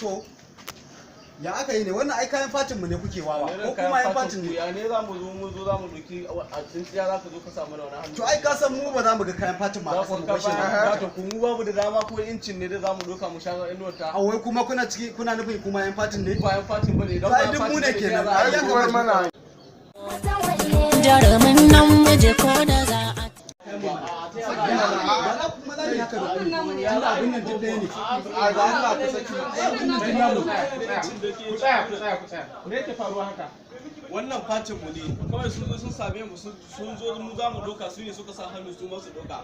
to ya aka yi ne wannan ai kayan fatin mu ne kuke wawa ko kuma yan fatin ne ya ne zamu zo zamu doki a tsintsiya zaka zo ka samu na wannan to ai ka san mu ba za mu ga kayan fatin ma kasan ba shi to ku mu babu da dama ko incin ne da zamu doka mu sha inuwar ta wai kuma kuna nufin kuma yan fatin ne ba yan fatin bane dan ba duk mu ne kenan ai ya kawar mana jarumin nan miji ko da za a wannan fatin mu ne kawai sun same mu sun zo mu za mu doka su ne suka sa hannu su masu doka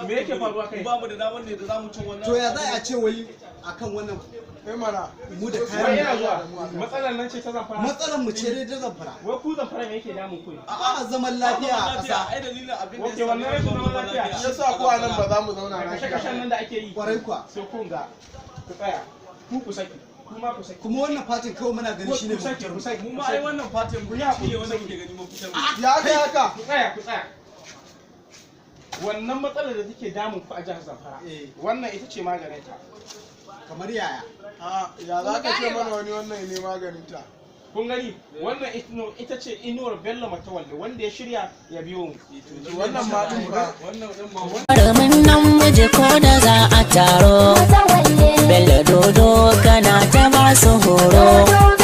me yake faruwa kai ba mu da damar ne da za mu cin wannan to ya za a ce wai akan wannan kai mana mu da kayan yana zuwa matsalar nan ce ta zamfara matsalar mu ce dai ta zamfara wai ku zamfara me yake damun ku a zaman lafiya a ƙasa ai dalilin abin da yake wannan rashin zaman lafiya yasa ku a nan ba za mu zauna na kashe nan da ake yi kwarai kwa sai kun ga ku tsaya ku saki kuma ku saki kuma wannan fatin kawai muna gani shine ku saki mu ma ai wannan fatin mu ne wanda muke gani mu fitar ya kai haka ku tsaya wannan matsalar da take damun ku a jihar Zamfara wannan ita ce maganin ta kamar yaya ya za ka ce mana wani wannan ne maganin ta kun gani wannan ita ce inuwar Bello Matawalle wanda ya shirya ya biyo mu wannan ma din ba jarumin nan miji ko da za a taro Bello dodo kana ta ba su horo